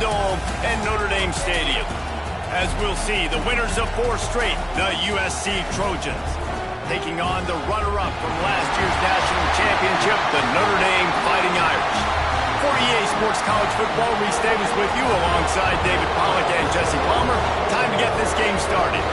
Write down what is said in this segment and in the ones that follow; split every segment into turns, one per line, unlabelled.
Dome and Notre Dame Stadium. As we'll see, the winners of 4 straight, the USC Trojans, taking on the runner-up from last year's national championship, the Notre Dame Fighting Irish. For EA Sports College Football, Reese Davis with you alongside David Pollack and Jesse Palmer. Time to get this game started.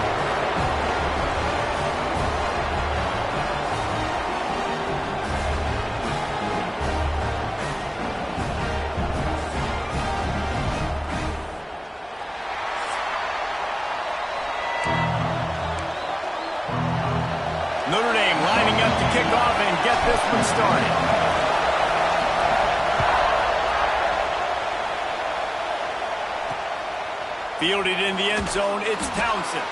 Notre Dame lining up to kick off and get this one started. Fielded in the end zone, it's Townsend.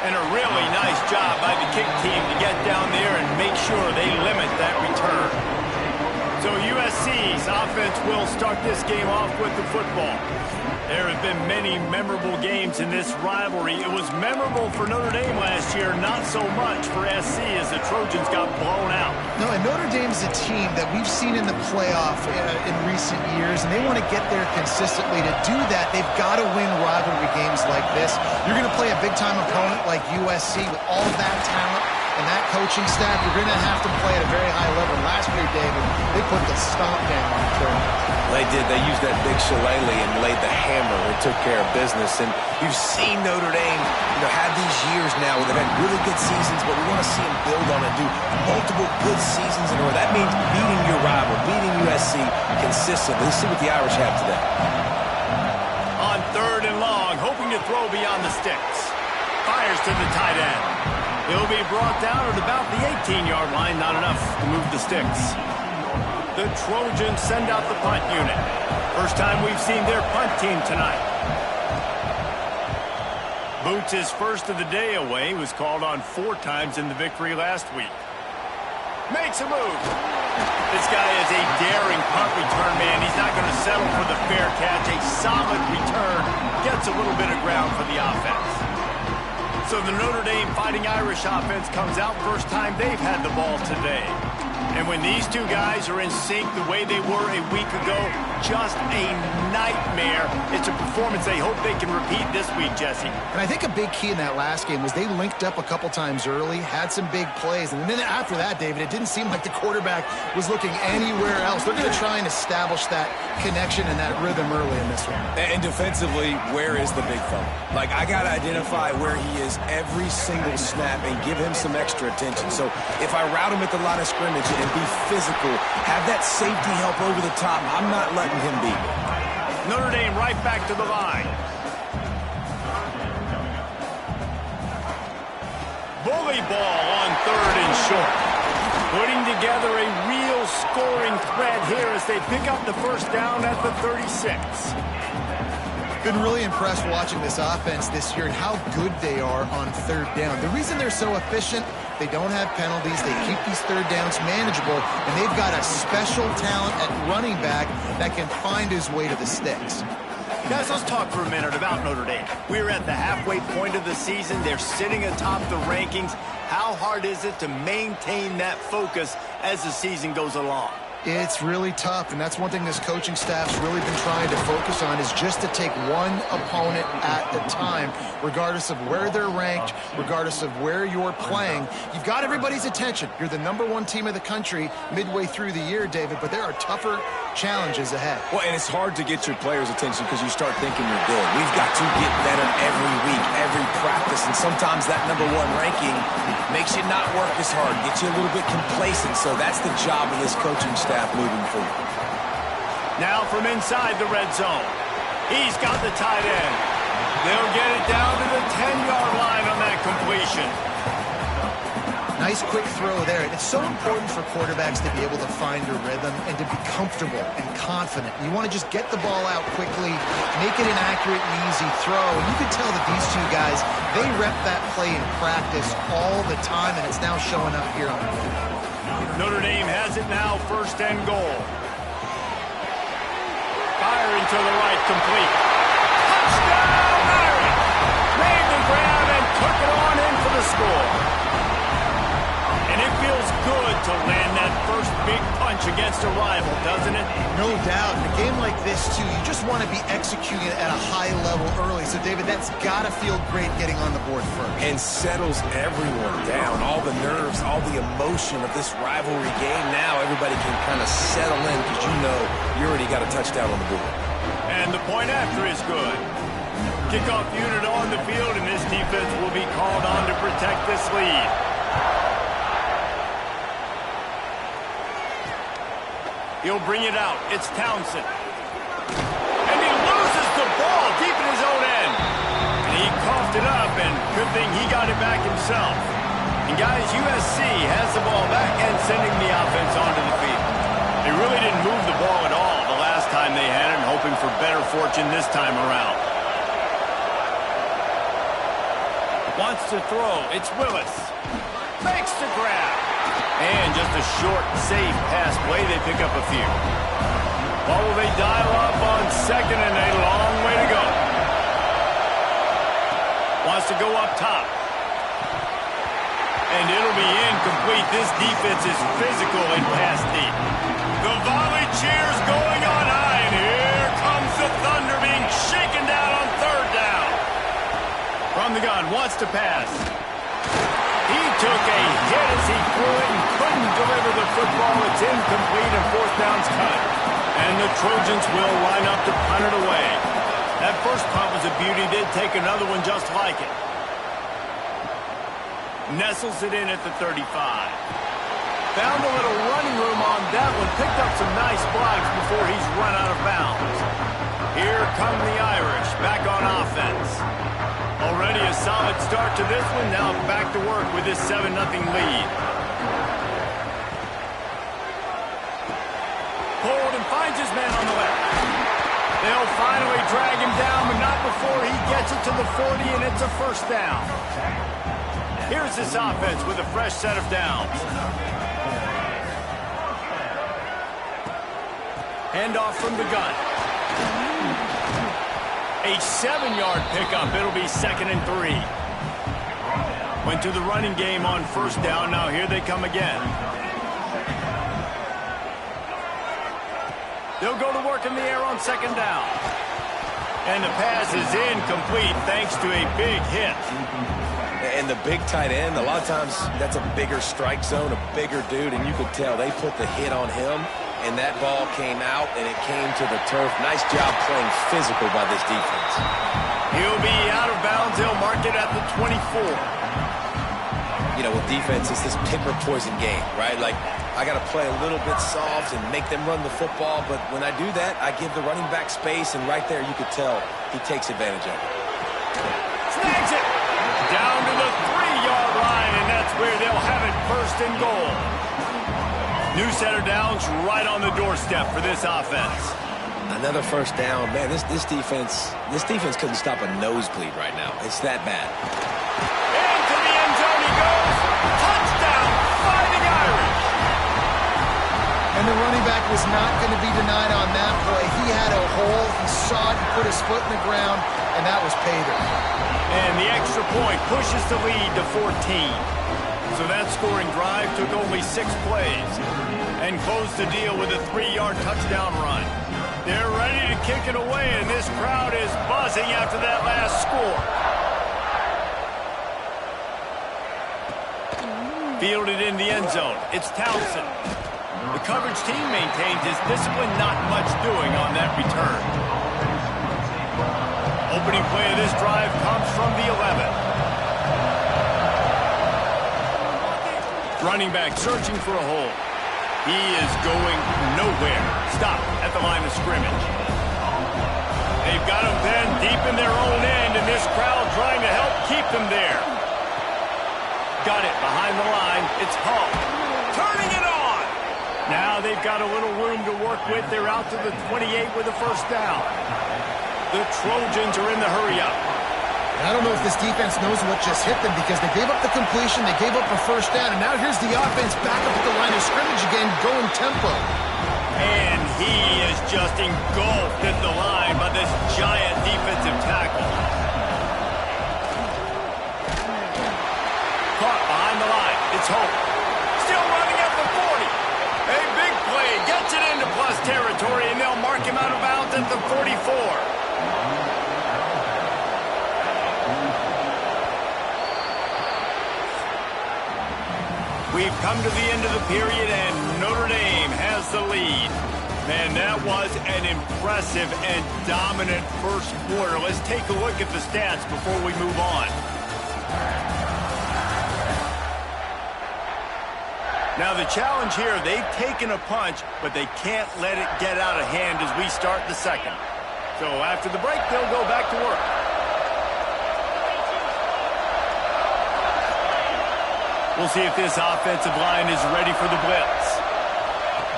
And a really nice job by the kick team to get down there and make sure they limit that return. So USC's offense will start this game off with the football. There have been many memorable games in this rivalry. It was memorable for Notre Dame last year, not so much for SC as the Trojans got blown out.
No, and Notre Dame's a team that we've seen in the playoff in recent years, and they want to get there consistently. To do that, they've got to win rivalry games like this. You're going to play a big-time opponent like USC with all that talent and that coaching staff. You're going to have to play at a very high level. Last year, David, they put the stomp down on the Trojans.
They did. They used that big shillelagh and laid the hammer and took care of business. And you've seen Notre Dame, have these years now where they've had really good seasons, but we want to see them build on it, do multiple good seasons in a row. That means beating your rival, beating USC consistently. Let's see what the Irish have today.
On 3rd and long, hoping to throw beyond the sticks. Fires to the tight end. He'll be brought down at about the 18-yard line. Not enough to move the sticks. The Trojans send out the punt unit. First time we've seen their punt team tonight. Boots' his first of the day away. Was called on 4 times in the victory last week. Makes a move. This guy is a daring punt return man. He's not going to settle for the fair catch. A solid return. Gets a little bit of ground for the offense. So the Notre Dame Fighting Irish offense comes out first time they've had the ball today. And when these two guys are in sync the way they were a week ago, just a nightmare. It's a performance they hope they can repeat this week, Jesse.
And I think a big key in that last game was they linked up a couple times early, had some big plays, and then after that, David, it didn't seem like the quarterback was looking anywhere else. They're going to try and establish that connection and that rhythm early in this one.
And defensively, where is the big fella? Like, I got to identify where he is every single snap and give him some extra attention. So if I route him at the line of scrimmage and be physical, have that safety help over the top, I'm not letting him beat me.
Notre Dame right back to the line. Bully ball on 3rd and short. Putting together a real scoring threat here as they pick up the first down at the 36.
Been really impressed watching this offense this year and how good they are on 3rd down. The reason they're so efficient, they don't have penalties, they keep these 3rd downs manageable, and they've got a special talent at running back that can find his way to the sticks.
Guys, let's talk for a minute about Notre Dame. We're at the halfway point of the season. They're sitting atop the rankings. How hard is it to maintain that focus as the season goes along?
It's really tough, and that's one thing this coaching staff's really been trying to focus on is just to take one opponent at a time, regardless of where they're ranked, regardless of where you're playing. You've got everybody's attention. You're the #1 team of the country midway through the year, David, but there are tougher challenges ahead.
Well, and it's hard to get your players' attention because you start thinking you're good. We've got to get better every week, every practice, and sometimes that #1 ranking makes you not work as hard, gets you a little bit complacent, so that's the job of this coaching staff moving forward.
Now from inside the red zone. He's got the tight end. They'll get it down to the 10-yard line on that completion.
Nice quick throw there. It's so important for quarterbacks to be able to find a rhythm and to be comfortable and confident. You want to just get the ball out quickly, make it an accurate and easy throw. And you can tell that these two guys, they rep that play in practice all the time, and it's now showing up here on the field.
Notre Dame has it now, 1st and goal. Firing to the right, complete. Touchdown, Irish! Made the grab and took it on in for the score. And it feels good to land that first big punch against a rival, doesn't it?
No doubt. In a game like this, too, you just want to be executing at a high level early. So, David, that's got to feel great getting on the board first.
And settles everyone down. All the nerves, all the emotion of this rivalry game. Now everybody can kind of settle in because you know you already got a touchdown on the board.
And the point after is good. Kickoff unit on the field, and this defense will be called on to protect this lead. He'll bring it out. It's Townsend. And he loses the ball deep in his own end. And he coughed it up, and good thing he got it back himself. And guys, USC has the ball back and sending the offense onto the field. They really didn't move the ball at all the last time they had it, and hoping for better fortune this time around. Wants to throw. It's Willis. Makes the grab. And just a short, safe pass play. They pick up a few. What will they dial up on second and a long way to go? Wants to go up top. And it'll be incomplete. This defense is physical and pass deep. The volley cheers going on high. And here comes the Thunder being shaken down on third down. From the gun, wants to pass. He took a hit as he threw it and couldn't deliver the football. It's incomplete and fourth down's cut. And the Trojans will line up to punt it away. That first punt was a beauty. They'd take another one just like it. Nestles it in at the 35. Found a little running room on that one. Picked up some nice blocks before he's run out of bounds. Here come the Irish back on offense. Already a solid start to this one. Now back to work with this 7-0 lead. Hold and finds his man on the left. They'll finally drag him down, but not before he gets it to the 40, and it's a first down. Here's this offense with a fresh set of downs. Handoff from the gun. A 7-yard pickup. It'll be 2nd and 3. Went to the running game on first down. Now here they come again. They'll go to work in the air on 2nd down. And the pass is incomplete thanks to a big hit.
And the big tight end, a lot of times that's a bigger strike zone, a bigger dude, and you could tell they put the hit on him, and that ball came out, and it came to the turf. Nice job playing physical by this defense.
He'll be out of bounds. They'll mark it at the 24.
You know, with defense, it's this pick or poison game, right? Like, I got to play a little bit soft and make them run the football, but when I do that, I give the running back space, and right there you could tell he takes advantage of it.
Snags it! Down to the 3-yard line, and that's where they'll have it, 1st and goal. New set of downs right on the doorstep for this offense.
Another first down. Man, this defense couldn't stop a nosebleed right now. It's that bad.
Into the end zone he goes. Touchdown, Fighting Irish.
And the running back was not going to be denied on that play. He had a hole. He saw it. He put his foot in the ground, and that was pay dirt.
And the extra point pushes the lead to 14. So that scoring drive took only 6 plays and closed the deal with a 3-yard touchdown run. They're ready to kick it away, and this crowd is buzzing after that last score. Fielded in the end zone. It's Townsend. The coverage team maintains his discipline, not much doing on that return. Opening play of this drive comes from the 11. Running back searching for a hole. He is going nowhere. Stop at the line of scrimmage. They've got him then deep in their own end, and this crowd trying to help keep them there. Got it behind the line. It's Hall. Turning it on. Now they've got a little room to work with. They're out to the 28 with a first down. The Trojans are in the hurry-up.
I don't know if this defense knows what just hit them because they gave up the completion, they gave up a first down, and now here's the offense back up at the line of scrimmage again, going tempo.
And he is just engulfed at the line by this giant defensive tackle. Caught behind the line. It's Hope. Still running at the 40. come to the end of the period, and Notre Dame has the lead. Man, that was an impressive and dominant first quarter. Let's take a look at the stats before we move on. Now, the challenge here, they've taken a punch, but they can't let it get out of hand as we start the second. So after the break, they'll go back to work. We'll see if this offensive line is ready for the blitz.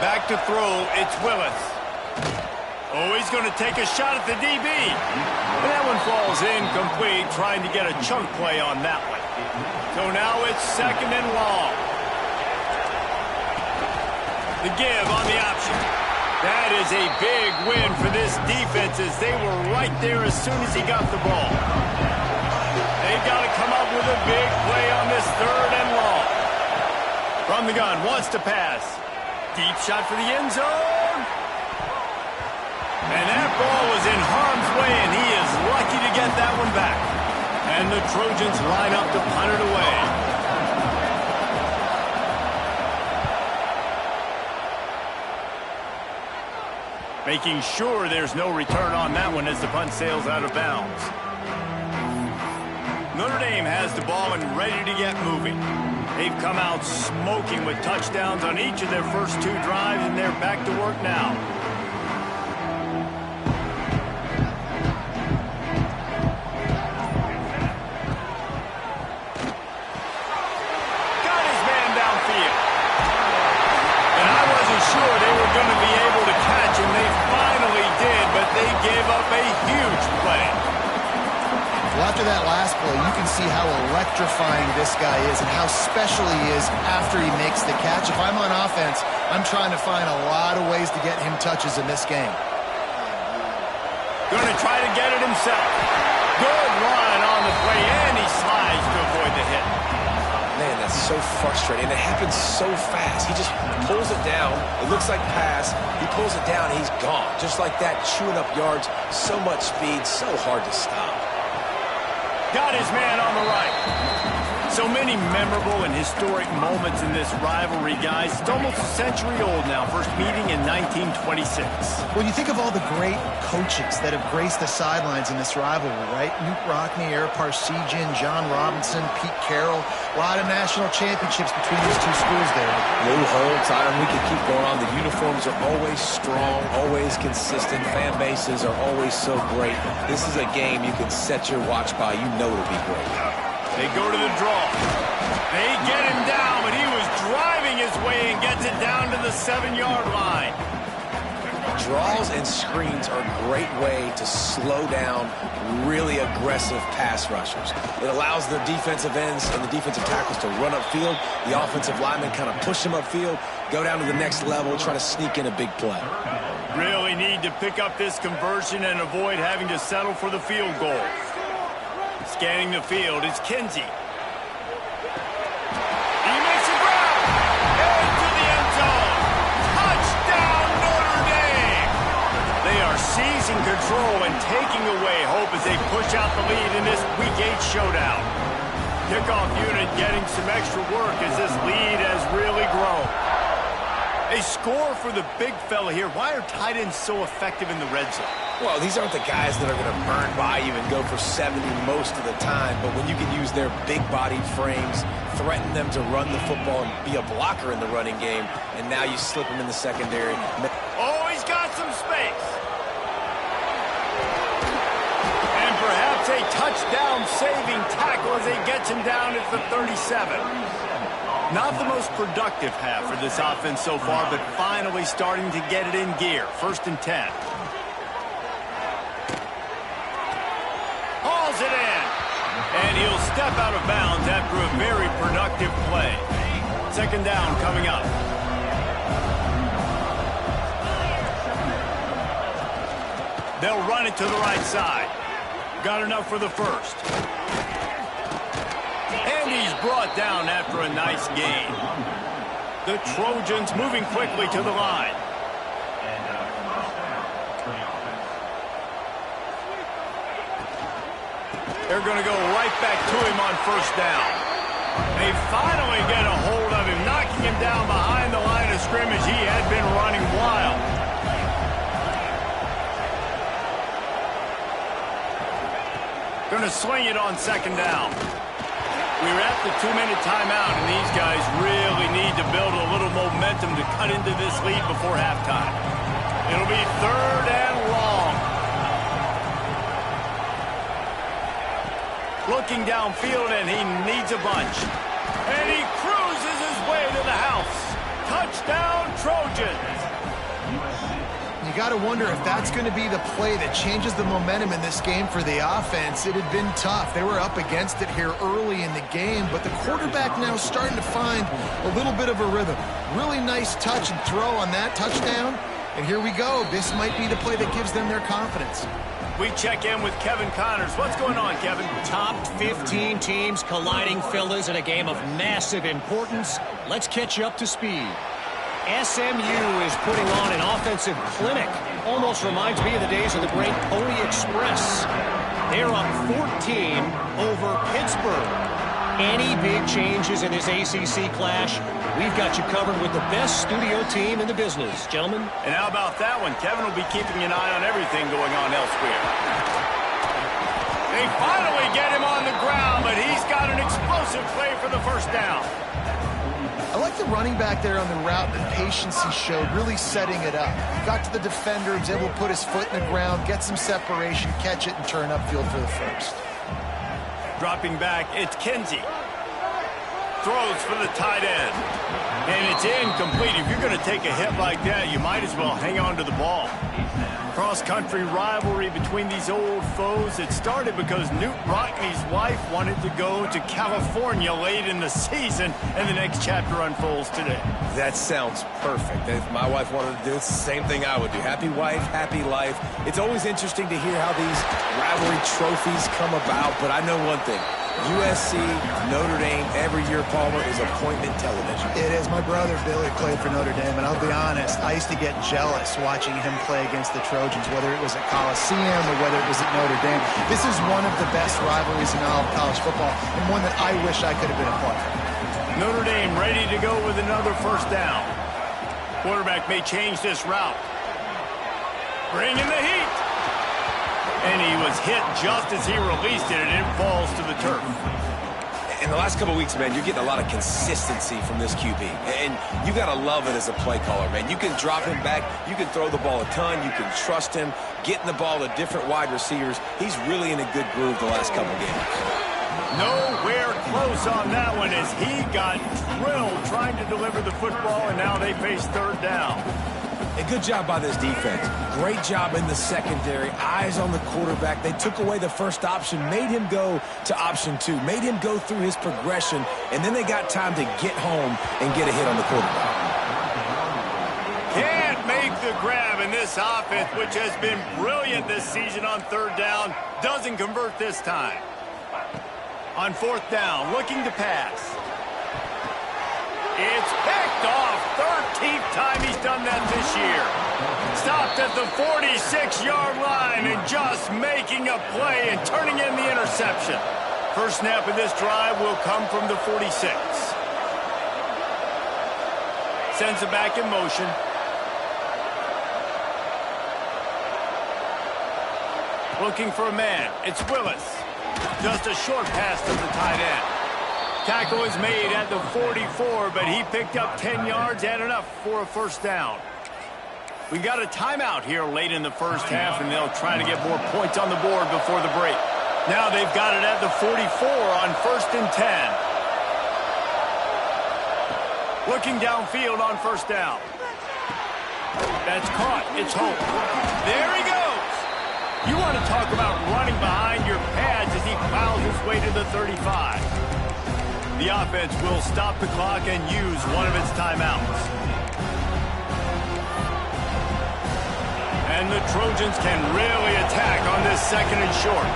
Back to throw, it's Willis. Oh, he's going to take a shot at the DB. And that one falls incomplete, trying to get a chunk play on that one. So now it's second and long. The give on the option. That is a big win for this defense as they were right there as soon as he got the ball. They've got to come up with a big play on this third and long. From the gun, wants to pass. Deep shot for the end zone. And that ball was in harm's way, and he is lucky to get that one back. And the Trojans line up to punt it away. Making sure there's no return on that one as the punt sails out of bounds. Notre Dame has the ball and ready to get moving. They've come out smoking with touchdowns on each of their first two drives, and they're back to work now. Got his man downfield. And I wasn't sure they were going to be able to catch him. They finally did, but they gave up a huge play.
Well, after that last play, you can see how electrifying this guy is and how special he is after he makes the catch. If I'm on offense, I'm trying to find a lot of ways to get him touches in this game.
Going to try to get it himself. Good run on the play, and he slides to avoid the hit.
Man, that's so frustrating. It happens so fast. He just pulls it down. It looks like pass. He pulls it down, and he's gone. Just like that, chewing up yards. So much speed, so hard to stop.
Got his man on the right. So many memorable and historic moments in this rivalry, guys. It's almost a century old now. First meeting in 1926.
Well, you think of all the great coaches that have graced the sidelines in this rivalry, right? Newt Rockne, Eric Parsegian, John Robinson, Pete Carroll. A lot of national championships between these two schools there.
Lou Holtz, we can keep going on. The uniforms are always strong, always consistent. Fan bases are always so great. This is a game you can set your watch by. You know it'll be great.
They go to the draw. They get him down, but he was driving his way and gets it down to the 7-yard line.
Draws and screens are a great way to slow down really aggressive pass rushers. It allows the defensive ends and the defensive tackles to run upfield. The offensive linemen kind of push them upfield, go down to the next level, try to sneak in a big play.
Really need to pick up this conversion and avoid having to settle for the field goal. Scanning the field is Kinsey. He makes a grab. Into the end zone. Touchdown, Notre Dame. They are seizing control and taking away hope as they push out the lead in this Week 8 showdown. Kickoff unit getting some extra work as this lead has really grown. A score for the big fella here. Why are tight ends so effective in the red zone?
Well, these aren't the guys that are going to burn by you and go for 70 most of the time, but when you can use their big-bodied frames, threaten them to run the football and be a blocker in the running game, and now you slip them in the secondary.
Oh, he's got some space. And perhaps a touchdown-saving tackle as he gets him down at the 37. Not the most productive half for this offense so far, but finally starting to get it in gear. 1st and 10. Hauls it in. And he'll step out of bounds after a very productive play. 2nd down coming up. They'll run it to the right side. Got enough for the first. And he's brought down after a nice gain. The Trojans moving quickly to the line. They're going to go right back to him on 1st down. They finally get a hold of him, knock down behind the line of scrimmage. He had been running wild. Going to sling it on second down. We're at the 2-minute timeout, and these guys really need to build a little momentum to cut into this lead before halftime. It'll be 3rd and long. Looking downfield, and he needs a bunch. And he cruises his way to the house. Touchdown, Trojans.
You got to wonder if that's going to be the play that changes the momentum in this game for the offense. It had been tough. They were up against it here early in the game, but the quarterback now starting to find a little bit of a rhythm. Really nice touch and throw on that touchdown. And here we go. This might be the play that gives them their confidence.
We check in with Kevin Connors. What's going on, Kevin?
Top 15 teams colliding, fellas, in a game of massive importance. Let's catch you up to speed. SMU is putting on an offensive clinic. Almost reminds me of the days of the great Pony Express. They're up 14 over Pittsburgh. Any big changes in this ACC clash, we've got you covered with the best studio team in the business, gentlemen.
And how about that one? Kevin will be keeping an eye on everything going on elsewhere. They finally get him on the ground, but he's got an explosive play for the first down.
I like the running back there on the route, the patience he showed, really setting it up. Got to the defender, was able to put his foot in the ground, get some separation, catch it, and turn upfield for the first.
Dropping back, it's Kinsey. Throws for the tight end. And it's incomplete. If you're going to take a hit like that, you might as well hang on to the ball. Cross-country rivalry between these old foes. It started because Newt Rockney's wife wanted to go to California late in the season, and the next chapter unfolds today.
That sounds perfect. If my wife wanted to do it, it's the same thing I would do. Happy wife, happy life. It's always interesting to hear how these rivalry trophies come about, but I know one thing. USC, Notre Dame, every year, Palmer, is appointment television.
It is. My brother, Billy, played for Notre Dame, and I'll be honest, I used to get jealous watching him play against the Trojans, whether it was at Coliseum or whether it was at Notre Dame. This is one of the best rivalries in all of college football, and one that I wish I could have been a part of.
Notre Dame ready to go with another first down. Quarterback may change this route. Bring in the heat. And he was hit just as he released it, and it falls to the turf.
In the last couple of weeks, man, you're getting a lot of consistency from this QB. And you got to love it as a play caller, man. You can drop him back. You can throw the ball a ton. You can trust him. Getting the ball to different wide receivers. He's really in a good groove the last couple of games.
Nowhere close on that one as he got drilled trying to deliver the football, and now they face third down.
A good job by this defense. Great job in the secondary. Eyes on the quarterback. They took away the first option, made him go to option 2, made him go through his progression, and then they got time to get home and get a hit on the quarterback.
Can't make the grab, and this offense, which has been brilliant this season on third down, doesn't convert this time. On fourth down, looking to pass. It's picked off. 13th time he's done that this year. Stopped at the 46-yard line and just making a play and turning in the interception. First snap of this drive will come from the 46. Sends it back in motion. Looking for a man. It's Willis. Just a short pass to the tight end. Tackle is made at the 44, but he picked up 10 yards and enough for a first down. We got a timeout here late in the first half, and they'll try to get more points on the board before the break. Now they've got it at the 44 on 1st and 10. Looking downfield on first down. That's caught. It's Hope. There he goes. You want to talk about running behind your pads as he plows his way to the 35. The offense will stop the clock and use one of its timeouts. And the Trojans can really attack on this 2nd and short.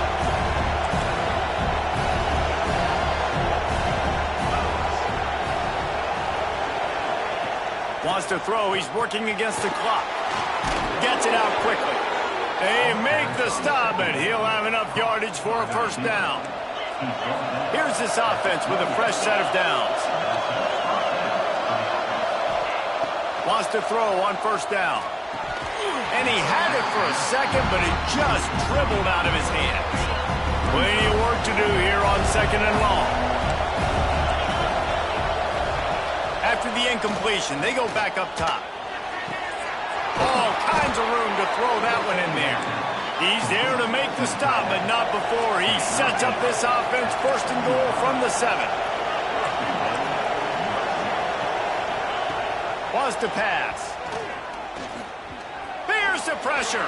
Wants to throw. He's working against the clock. Gets it out quickly. They make the stop, but he'll have enough yardage for a first down. Here's this offense with a fresh set of downs. Wants to throw on first down. And he had it for a second, but it just dribbled out of his hands. Plenty of work to do here on 2nd and long. After the incompletion, they go back up top. All kinds of room to throw that one in there. He's there to make the stop, but not before he sets up this offense 1st and goal from the 7. Wants to pass. Here's the pressure.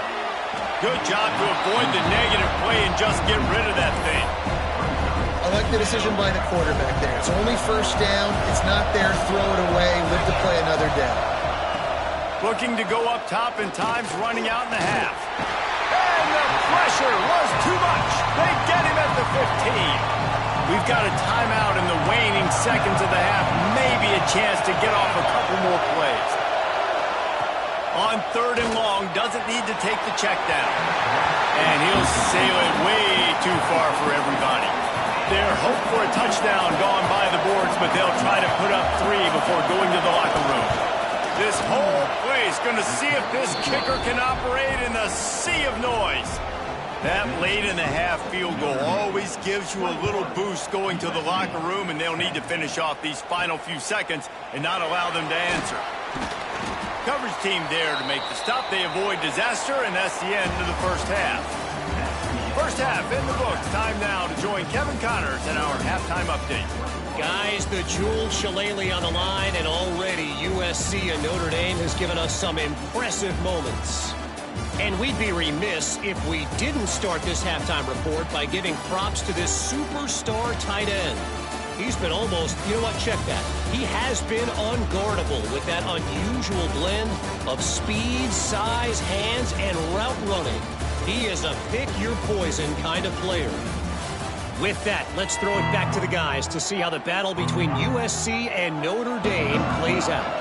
Good job to avoid the negative play and just get rid of that thing.
I like the decision by the quarterback there. It's only 1st down. It's not there. Throw it away. Live to play another day.
Looking to go up top, and time's running out in the half. And the pressure was too much. They get him at the 15. We've got a timeout in the waning seconds of the half. Maybe a chance to get off a couple more plays. On 3rd and long, doesn't need to take the check down. And he'll sail it way too far for everybody. Their hope for a touchdown gone by the boards, but they'll try to put up 3 before going to the locker room. This whole place going to see if this kicker can operate in the sea of noise. That late in the half field goal always gives you a little boost going to the locker room, and they'll need to finish off these final few seconds and not allow them to answer. Coverage team there to make the stop. They avoid disaster, and that's the end of the 1st half. 1st half in the books. Time now to join Kevin Connors in our halftime update.
Guys, the jeweled shillelagh on the line, and already USC and Notre Dame has given us some impressive moments. And we'd be remiss if we didn't start this halftime report by giving props to this superstar tight end. He's been almost, you know what, check that. He has been unguardable with that unusual blend of speed, size, hands, and route running. He is a pick-your-poison kind of player. With that, let's throw it back to the guys to see how the battle between USC and Notre Dame plays out.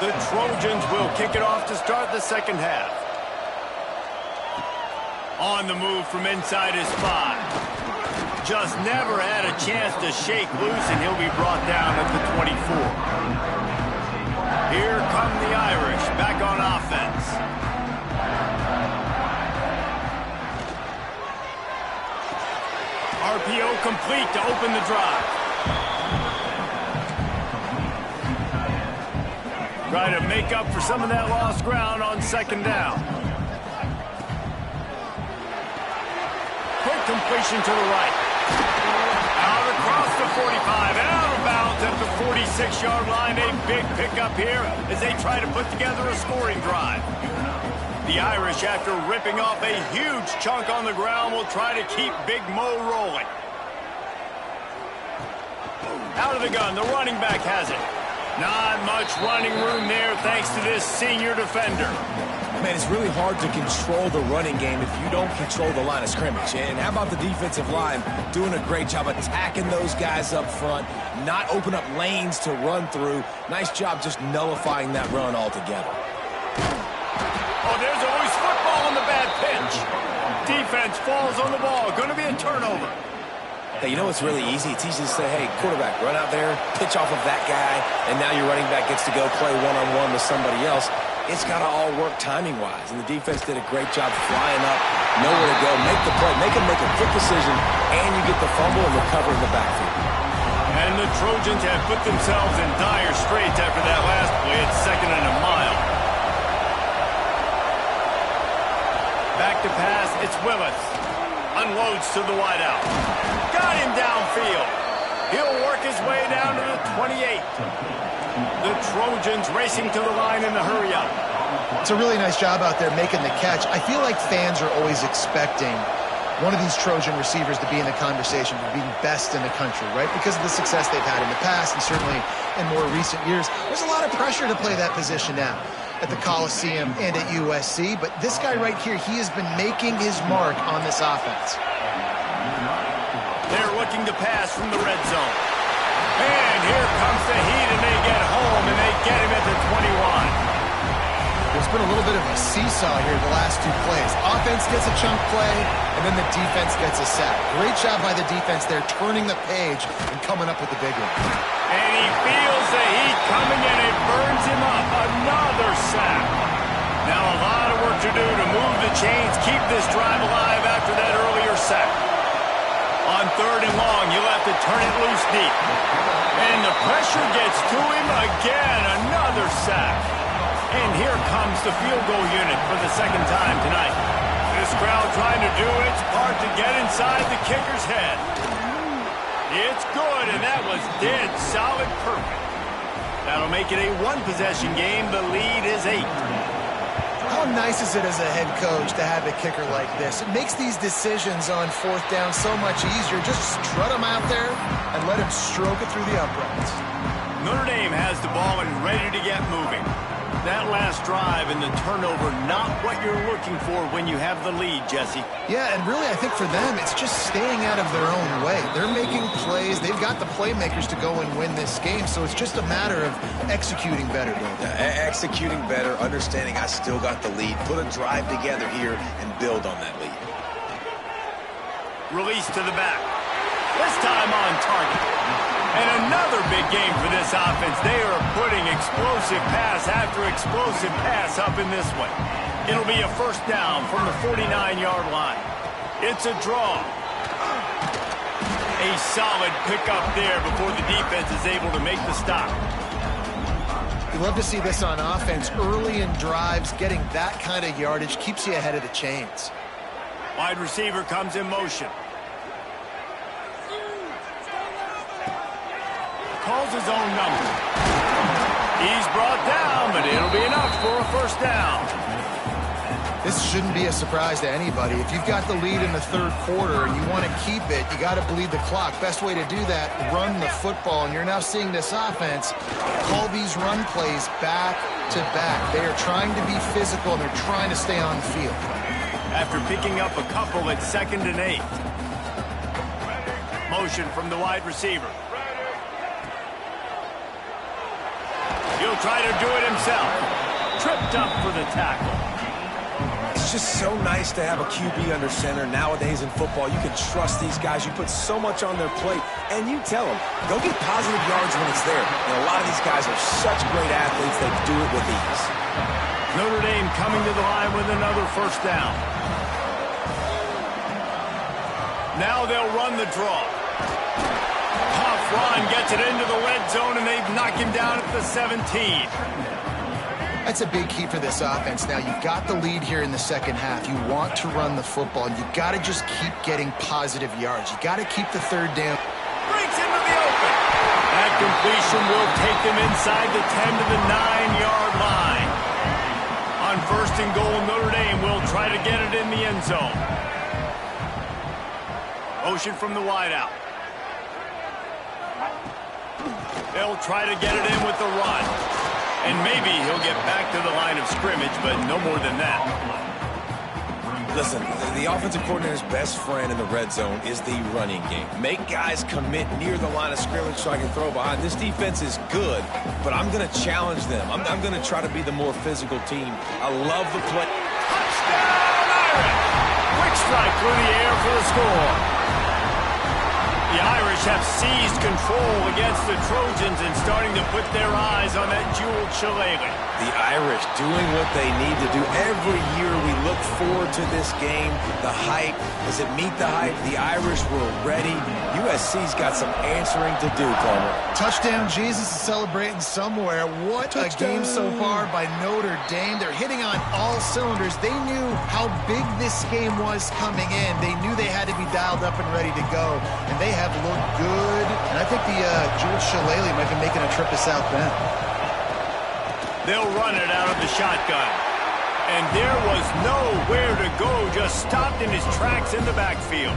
The Trojans will kick it off to start the 2nd half. On the move from inside his 5. Just never had a chance to shake loose, and he'll be brought down at the 24. Here come the Irish back on offense. RPO complete to open the drive. Try to make up for some of that lost ground on 2nd down. Quick completion to the right. Out across the 45, and out of bounds at the 46-yard line. A big pickup here as they try to put together a scoring drive. The Irish, after ripping off a huge chunk on the ground, will try to keep Big Mo rolling. Out of the gun, the running back has it. Not much running room there thanks to this senior defender.
Man, it's really hard to control the running game if you don't control the line of scrimmage. And how about the defensive line doing a great job attacking those guys up front, not open up lanes to run through. Nice job just nullifying that run altogether.
Oh, there's always football on the bad pitch. Defense falls on the ball. Going to be a turnover.
Hey, you know what's really easy? It's easy to say, hey, quarterback, run out there, pitch off of that guy, and now your running back gets to go play one-on-one with somebody else. It's got to all work timing-wise, and the defense did a great job flying up, know where to go, make the play, make a quick decision, and you get the fumble and recover in the backfield.
And the Trojans have put themselves in dire straits after that last play. It's 2nd and a mile. Back to pass, it's Willis. Unloads to the wideout. Got him downfield. He'll work his way down to the 28. The Trojans racing to the line in the hurry-up.
It's a really nice job out there making the catch. I feel like fans are always expecting one of these Trojan receivers to be in the conversation for being best in the country, right? Because of the success they've had in the past and certainly in more recent years. There's a lot of pressure to play that position now at the Coliseum and at USC, but this guy right here, he has been making his mark on this offense.
They're looking to pass from the red zone. And here comes the heat, and they get home, and they get him at the 21.
There's been a little bit of a seesaw here the last two plays. Offense gets a chunk play, and and then the defense gets a sack. Great job by the defense there, turning the page and coming up with the big one.
And he feels the heat coming, and it burns him up. Another sack. Now a lot of work to do to move the chains, keep this drive alive after that earlier sack. On 3rd and long, you'll have to turn it loose deep. And the pressure gets to him again. Another sack. And here comes the field goal unit for the second time tonight. This crowd trying to do its part to get inside the kicker's head. It's good, and that was dead solid perfect. That'll make it a one-possession game. The lead is 8.
How nice is it as a head coach to have a kicker like this? It makes these decisions on 4th down so much easier. Just strut him out there and let him stroke it through the uprights.
Notre Dame has the ball and ready to get moving. That last drive and the turnover, not what you're looking for when you have the lead, Jesse.
Yeah, and really I think for them, it's just staying out of their own way. They're making plays. They've got the playmakers to go and win this game, so it's just a matter of executing better, don't they?
Executing better, understanding I still got the lead, put a drive together here and build on that lead.
Release to the back. This time on target. And another big game for this offense. They are putting explosive pass after explosive pass up in this one. It'll be a first down from the 49-yard line. It's a draw. A solid pickup there before the defense is able to make the stop.
You love to see this on offense. Early in drives, getting that kind of yardage keeps you ahead of the chains.
Wide receiver comes in motion. Calls his own number. He's brought down, but it'll be enough for a first down.
This shouldn't be a surprise to anybody. If you've got the lead in the 3rd quarter and you want to keep it, you got to bleed the clock. Best way to do that, run the football. And you're now seeing this offense call these run plays back to back. They are trying to be physical, and they're trying to stay on the field.
After picking up a couple at 2nd and 8. Motion from the wide receiver. He'll try to do it himself. Tripped up for the tackle.
It's just so nice to have a QB under center. Nowadays in football, you can trust these guys. You put so much on their plate, and you tell them, go get positive yards when it's there. And a lot of these guys are such great athletes, they do it with ease.
Notre Dame coming to the line with another first down. Now they'll run the draw. Run gets it into the red zone, and they've knocked him down at the 17.
That's a big key for this offense. Now, you've got the lead here in the second half. You want to run the football, and you've got to just keep getting positive yards. You got to keep the 3rd down.
Breaks into the open. That completion will take them inside the 10 to the 9-yard line. On 1st and goal, Notre Dame will try to get it in the end zone. Motion from the wideout. They'll try to get it in with the run. And maybe he'll get back to the line of scrimmage, but no more than that.
Listen, the offensive coordinator's best friend in the red zone is the running game. Make guys commit near the line of scrimmage so I can throw behind. This defense is good, but I'm going to challenge them. I'm going to try to be the more physical team. I love the play.
Touchdown, Irish! Quick strike through the air for the score. The Irish have seized control against the Trojans and starting to put their eyes on that jeweled shillelagh.
The Irish doing what they need to do. Every year we look forward to this game. The hype, does it meet the hype? The Irish were ready. USC's got some answering to do, Palmer.
Touchdown, Jesus is celebrating somewhere. What a game so far by Notre Dame. They're hitting on all cylinders. They knew how big this game was coming in. They knew they had to be dialed up and ready to go, and they have looked good. And I think the Jewel Shillelagh might be making a trip to South Bend.
They'll run it out of the shotgun. And there was nowhere to go, just stopped in his tracks in the backfield.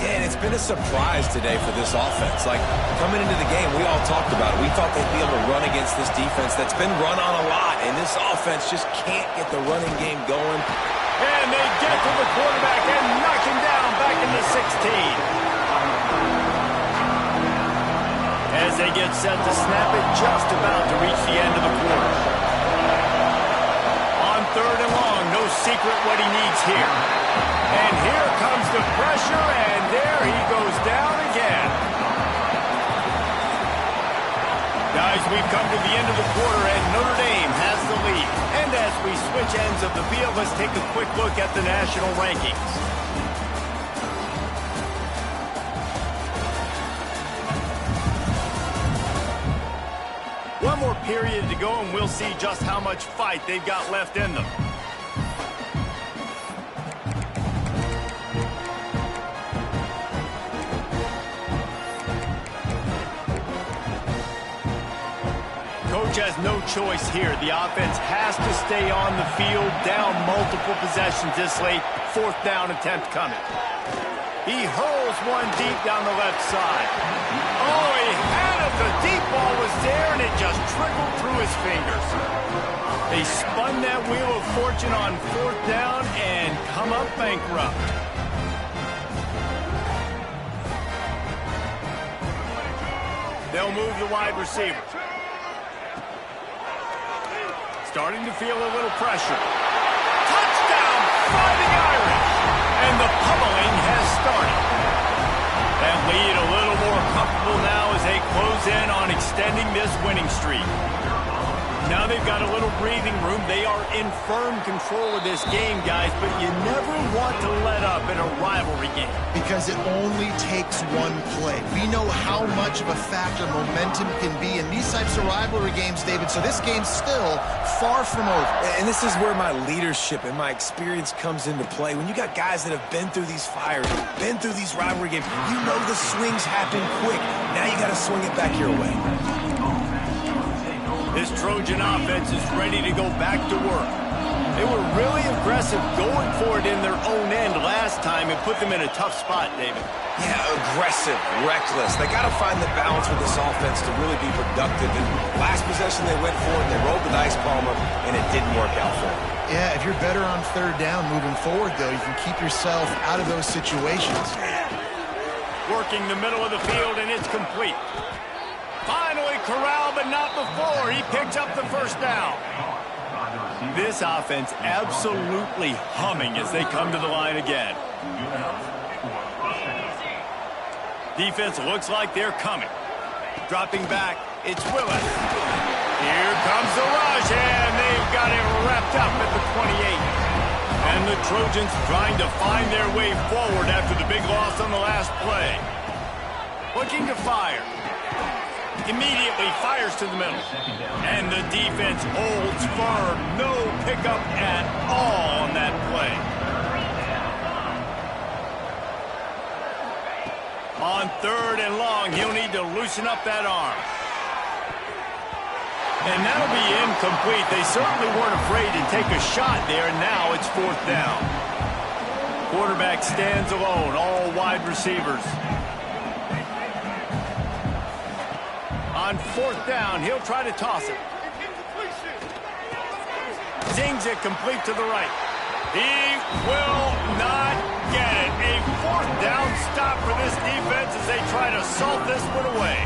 Yeah, and it's been a surprise today for this offense. Like, coming into the game, we all talked about it. We thought they'd be able to run against this defense that's been run on a lot, and this offense just can't get the running game going.
And they get to the quarterback and knock him down back into 16. As they get set to snap it, just about to reach the end of the quarter. On 3rd and long, no secret what he needs here. And here comes the pressure, and there he goes down again. Guys, we've come to the end of the quarter, and Notre Dame has the lead. And as we switch ends of the field, let's take a quick look at the national rankings. One more period to go, and we'll see just how much fight they've got left in them. Coach has no choice here. The offense has to stay on the field, down multiple possessions this late. 4th down attempt coming. He hurls one deep down the left side. Oh, he had it. The deep ball was there, and it just trickled through his fingers. They spun that wheel of fortune on 4th down and come up bankrupt. They'll move the wide receiver. Starting to feel a little pressure. Touchdown, Fighting Irish! And the pummeling has started. That lead a little more comfortable now as they close in on extending this winning streak. Now they've got a little breathing room. They are in firm control of this game, guys, but you never want to let up in a rivalry game.
Because it only takes one play. We know how much of a factor momentum can be in these types of rivalry games, David, so this game's still far from over.
And this is where my leadership and my experience comes into play. When you got guys that have been through these fires, been through these rivalry games, you know the swings happen quick. Now you got to swing it back your way.
This Trojan offense is ready to go back to work. They were really aggressive going for it in their own end last time and put them in a tough spot, David.
Yeah, aggressive, reckless. They got to find the balance with this offense to really be productive. And last possession they went for it, they rolled the dice, Palmer, and it didn't work out for them.
Yeah, if you're better on 3rd down moving forward, though, you can keep yourself out of those situations.
Working the middle of the field, and it's complete. Finally corralled, but not before. He picks up the 1st down. This offense absolutely humming as they come to the line again. Defense looks like they're coming. Dropping back, it's Willis. Here comes the rush, and they've got him wrapped up at the 28. And the Trojans trying to find their way forward after the big loss on the last play. Looking to fire. Immediately fires to the middle. And the defense holds firm. No pickup at all on that play. On 3rd and long, he'll need to loosen up that arm. And that'll be incomplete. They certainly weren't afraid to take a shot there, and now it's 4th down. Quarterback stands alone, all wide receivers. On 4th down, he'll try to toss it. Zings it complete to the right. He will not get it. A 4th down stop for this defense as they try to salt this one away.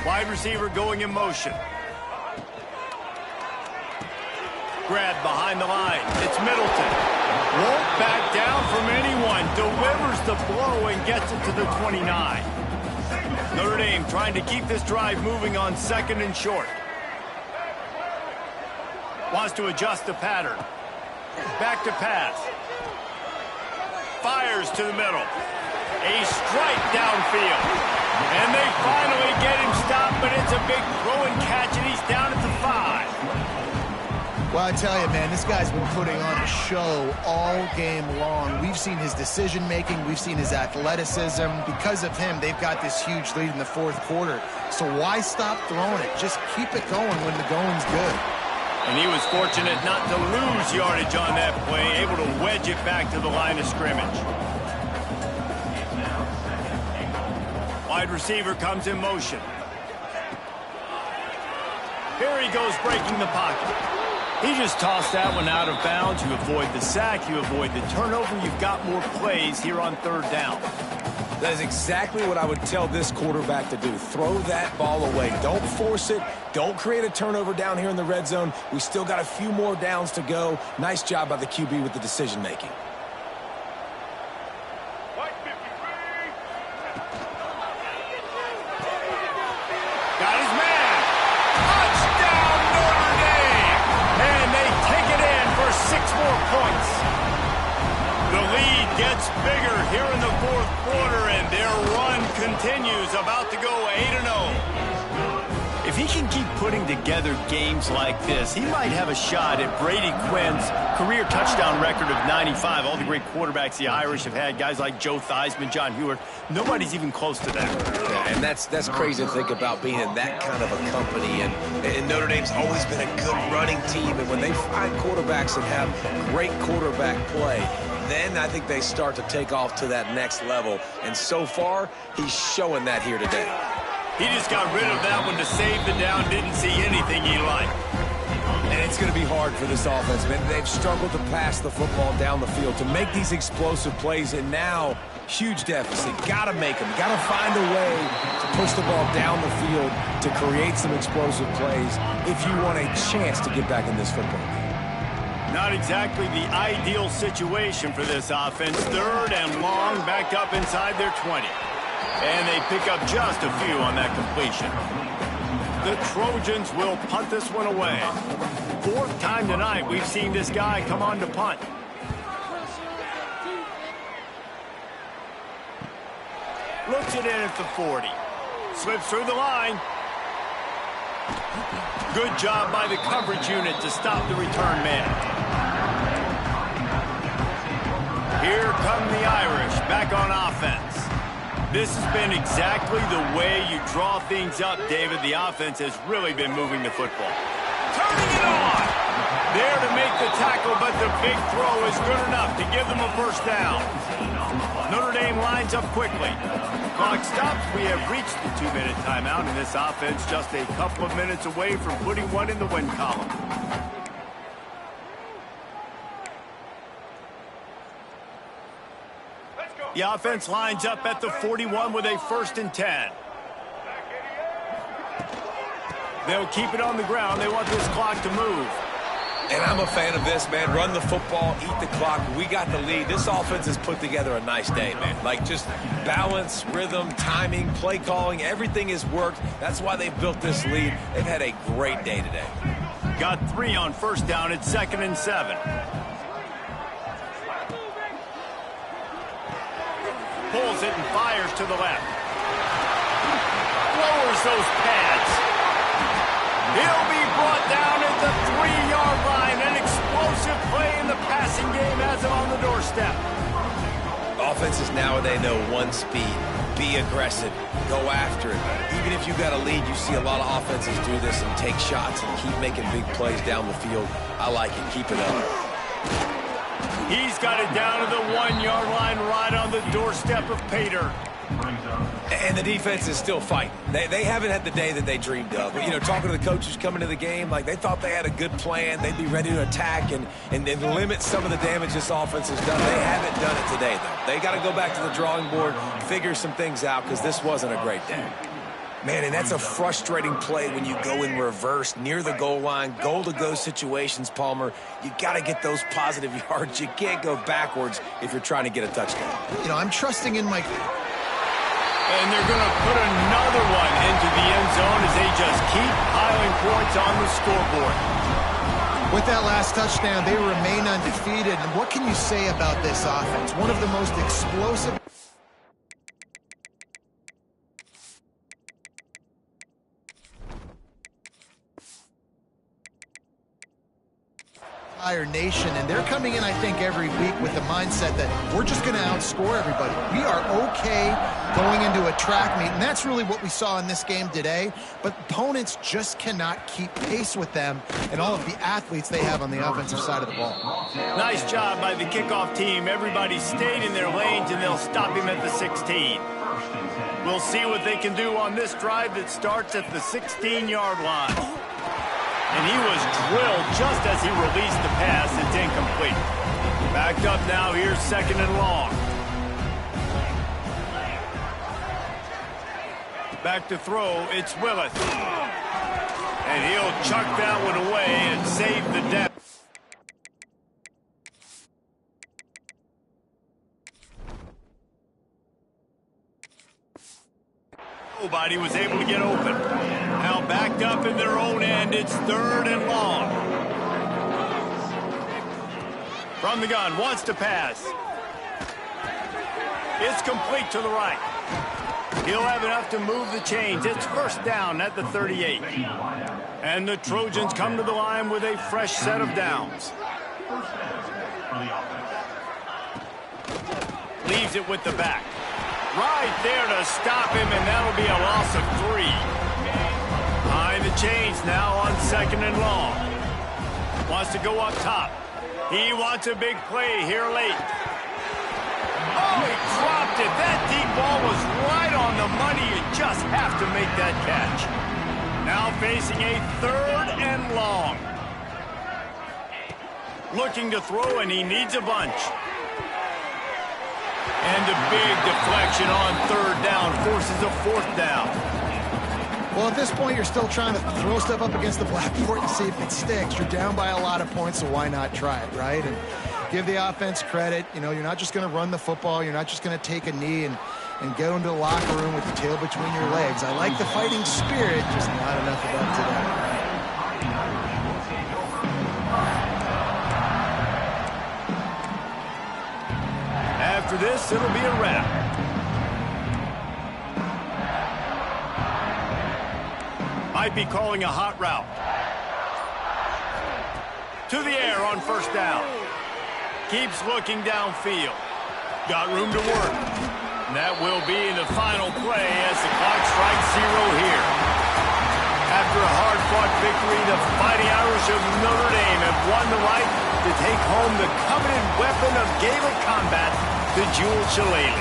Wide receiver going in motion. Grabbed behind the line. It's Middleton. Won't back down from anyone. Delivers the blow and gets it to the 29. Notre Dame trying to keep this drive moving on 2nd and short. Wants to adjust the pattern. Back to pass. Fires to the middle. A strike downfield. And they finally get him stopped, but it's a big throw and catch, and he's down at the 5.
Well, I tell you, man, this guy's been putting on a show all game long. We've seen his decision-making. We've seen his athleticism. Because of him, they've got this huge lead in the 4th quarter. So why stop throwing it? Just keep it going when the going's good.
And he was fortunate not to lose yardage on that play, able to wedge it back to the line of scrimmage. Wide receiver comes in motion. Here he goes breaking the pocket. He just tossed that one out of bounds. You avoid the sack, you avoid the turnover. You've got more plays here on 3rd down.
That is exactly what I would tell this quarterback to do. Throw that ball away. Don't force it. Don't create a turnover down here in the red zone. We still got a few more downs to go. Nice job by the QB with the decision-making.
Got his man. Touchdown, Notre Dame. And they take it in for 6 more points. The lead gets bigger here in the fourth quarter, and their run continues, about to go 8-0. If he can keep putting together games like this, he might have a shot at Brady Quinn's career touchdown record of 95. All the great quarterbacks the Irish have had, guys like Joe Theismann, John Hewitt, nobody's even close to that.
Yeah, and that's crazy to think about being in that kind of a company. And Notre Dame's always been a good running team. And when they find quarterbacks that have great quarterback play, then I think they start to take off to that next level. And so far, he's showing that here today.
He just got rid of that one to save the down, didn't see anything he liked.
And it's going to be hard for this offense, man. They've struggled to pass the football down the field, to make these explosive plays, and now, huge deficit. Got to make them. Got to find a way to push the ball down the field to create some explosive plays if you want a chance to get back in this football game.
Not exactly the ideal situation for this offense. 3rd and long, backed up inside their 20. And they pick up just a few on that completion. The Trojans will punt this one away. 4th time tonight we've seen this guy come on to punt. Looks it in at the 40. Slips through the line. Good job by the coverage unit to stop the return man. Here come the Irish back on offense. This has been exactly the way you draw things up, David. The offense has really been moving the football. Turning it on! There to make the tackle, but the big throw is good enough to give them a first down. Notre Dame lines up quickly. Clock stops. We have reached the 2-minute timeout, and this offense just a couple of minutes away from putting one in the win column. The offense lines up at the 41 with a 1st and 10. They'll keep it on the ground. They want this clock to move.
And I'm a fan of this, man. Run the football, eat the clock. We got the lead. This offense has put together a nice day, man. Like, just balance, rhythm, timing, play calling, everything has worked. That's why they've built this lead. They've had a great day today.
Got 3 on 1st down. It's 2nd and 7. Pulls it and fires to the left. Lowers those pads. He'll be brought down at the 3-yard line. An explosive play in the passing game has him on the doorstep.
Offenses nowadays know one speed. Be aggressive. Go after it. Even if you got a lead, you see a lot of offenses do this and take shots and keep making big plays down the field. I like it. Keep it up.
He's got it down to the 1-yard line, right on the doorstep of Pater.
And the defense is still fighting. They haven't had the day that they dreamed of. But, you know, talking to the coaches coming to the game, like, they thought they had a good plan. They'd be ready to attack and limit some of the damage this offense has done. They haven't done it today, though. They got to go back to the drawing board, figure some things out, because this wasn't a great day. Man, and that's a frustrating play when you go in reverse near the goal line, goal-to-go situations, Palmer. You got to get those positive yards. You can't go backwards if you're trying to get a touchdown.
You know, I'm trusting in my...
And they're going to put another one into the end zone as they just keep piling points on the scoreboard.
With that last touchdown, they remain undefeated. And what can you say about this offense? One of the most explosive... entire nation, and they're coming in, I think, every week with the mindset that we're just going to outscore everybody. We are okay going into a track meet, and that's really what we saw in this game today, but opponents just cannot keep pace with them and all of the athletes they have on the offensive side of the ball.
Nice job by the kickoff team. Everybody stayed in their lanes, and they'll stop him at the 16. We'll see what they can do on this drive that starts at the 16-yard line. And he was drilled just as he released the pass. It's incomplete. Backed up now. Here's 2nd and long. Back to throw, it's Willis. And he'll chuck that one away and save the depth. Nobody was able to get open. Now backed up in their own end, it's 3rd and long. From the gun, wants to pass. It's complete to the right. He'll have enough to move the chains. It's 1st down at the 38. And the Trojans come to the line with a fresh set of downs. Leaves it with the back. Right there to stop him, and that'll be a loss of 3. Behind the chains now on 2nd and long. Wants to go up top. He wants a big play here late. Oh, he dropped it. That deep ball was right on the money. You just have to make that catch. Now facing a 3rd and long. Looking to throw, and he needs a bunch. And a big deflection on 3rd down forces a 4th down.
Well, at this point, you're still trying to throw stuff up against the blackboard and see if it sticks. You're down by a lot of points, so why not try it, right? And give the offense credit. You know, you're not just going to run the football. You're not just going to take a knee and go into the locker room with the tail between your legs. I like the fighting spirit, just not enough of that today.
After this, it'll be a wrap. Might be calling a hot route. To the air on 1st down. Keeps looking downfield. Got room to work. And that will be the final play as the clock strikes 0 here. After a hard-fought victory, the Fighting Irish of Notre Dame have won the right to take home the coveted weapon of Gaelic combat, the Jewel Shillelagh.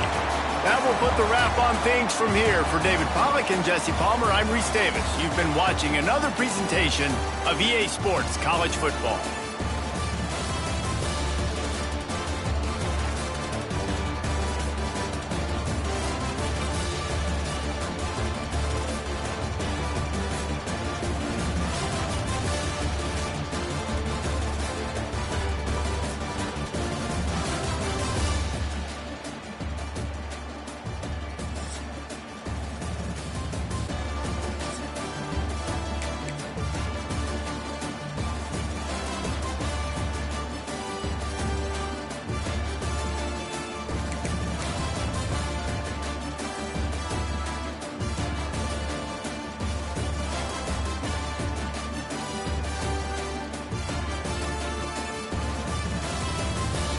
That will put the wrap on things from here. For David Pollack and Jesse Palmer, I'm Reese Davis. You've been watching another presentation of EA Sports College Football.